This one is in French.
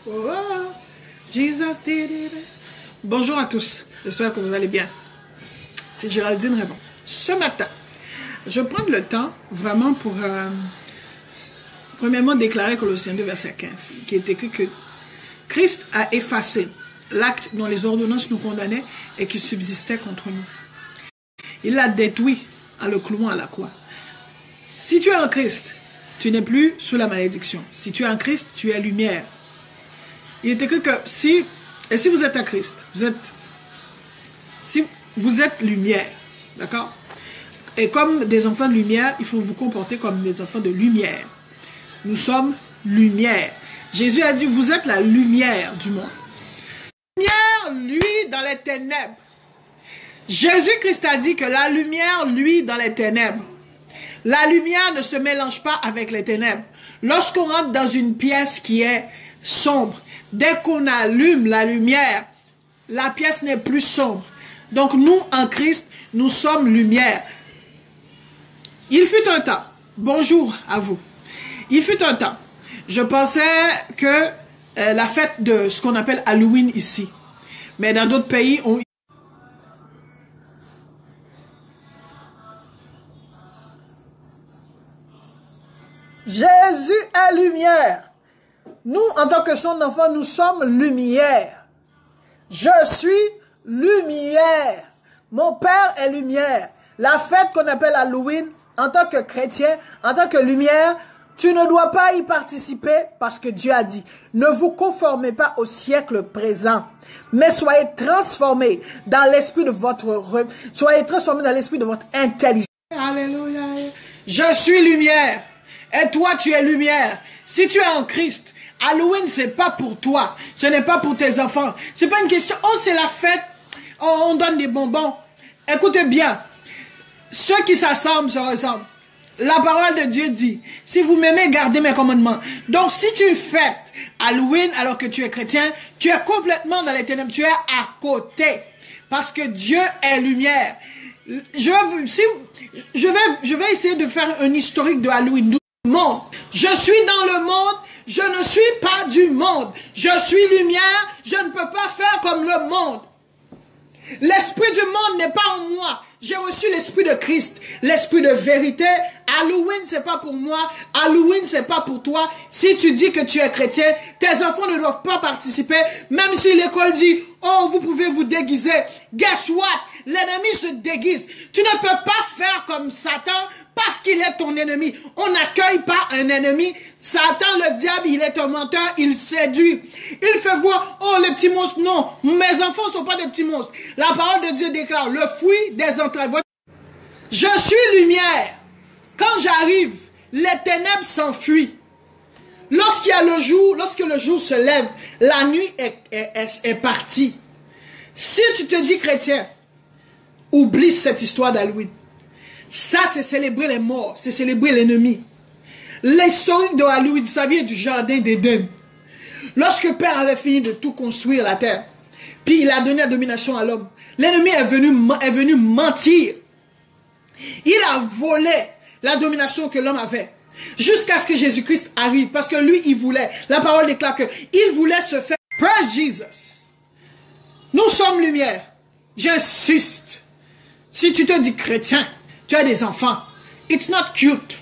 Oh, Jesus did it. Bonjour à tous, j'espère que vous allez bien. C'est Géraldine Raymond. Ce matin, je vais prendre le temps vraiment pour premièrement déclarer Colossiens 2 verset 15, qui est écrit que Christ a effacé l'acte dont les ordonnances nous condamnaient et qui subsistait contre nous. Il l'a détruit en le clouant à la croix. Si tu es en Christ, tu n'es plus sous la malédiction. Si tu es en Christ, tu es lumière. Il est écrit que si vous êtes en Christ, si vous êtes lumière, d'accord? Et comme des enfants de lumière, il faut vous comporter comme des enfants de lumière. Nous sommes lumière. Jésus a dit, vous êtes la lumière du monde. La lumière, lui, dans les ténèbres. Jésus-Christ a dit que la lumière, lui, dans les ténèbres. La lumière ne se mélange pas avec les ténèbres. Lorsqu'on rentre dans une pièce qui est sombre, dès qu'on allume la lumière, la pièce n'est plus sombre. Donc nous, en Christ, nous sommes lumière. Il fut un temps, bonjour à vous, il fut un temps, je pensais que la fête de ce qu'on appelle Halloween ici, mais dans d'autres pays, on... Jésus est lumière. Nous, en tant que son enfant, nous sommes lumière. Je suis lumière. Mon Père est lumière. La fête qu'on appelle Halloween, en tant que chrétien, en tant que lumière, tu ne dois pas y participer parce que Dieu a dit, ne vous conformez pas au siècle présent, mais soyez transformés dans l'esprit de votre intelligence. Alléluia. Je suis lumière. Et toi, tu es lumière. Si tu es en Christ, Halloween, c'est pas pour toi. Ce n'est pas pour tes enfants. C'est pas une question, oh, c'est la fête. Oh, on donne des bonbons. Écoutez bien. Ceux qui s'assemblent se ressemblent. La parole de Dieu dit, si vous m'aimez, gardez mes commandements. Donc, si tu fêtes Halloween alors que tu es chrétien, tu es complètement dans les ténèbres. Tu es à côté. Parce que Dieu est lumière. Je vais essayer de faire un historique de Halloween. Monde. Je suis dans le monde, je ne suis pas du monde. Je suis lumière, je ne peux pas faire comme le monde. L'esprit du monde n'est pas en moi. J'ai reçu l'esprit de Christ, l'esprit de vérité. Halloween, c'est pas pour moi. Halloween, c'est pas pour toi. Si tu dis que tu es chrétien, tes enfants ne doivent pas participer. Même si l'école dit, oh, vous pouvez vous déguiser. Guess what? L'ennemi se déguise. Tu ne peux pas faire comme Satan parce qu'il est ton ennemi. On n'accueille pas un ennemi. Satan, le diable, il est un menteur, il séduit. Il fait voir, oh, les petits monstres, non, mes enfants ne sont pas des petits monstres. La parole de Dieu déclare, le fruit des entrailles. Je suis lumière. Quand j'arrive, les ténèbres s'enfuient. Lorsqu'il y a le jour, lorsque le jour se lève, la nuit est partie. Si tu te dis chrétien, oublie cette histoire d'Halloween. Ça, c'est célébrer les morts, c'est célébrer l'ennemi. L'historique de Halloween, ça vient du jardin d'Éden. Lorsque Père avait fini de tout construire la terre, puis il a donné la domination à l'homme, l'ennemi est venu mentir. Il a volé la domination que l'homme avait. Jusqu'à ce que Jésus-Christ arrive, parce que lui, il voulait. La parole déclare qu'il voulait se faire. Praise Jesus. Nous sommes lumière. J'insiste. Si tu te dis chrétien, tu as des enfants. It's not cute.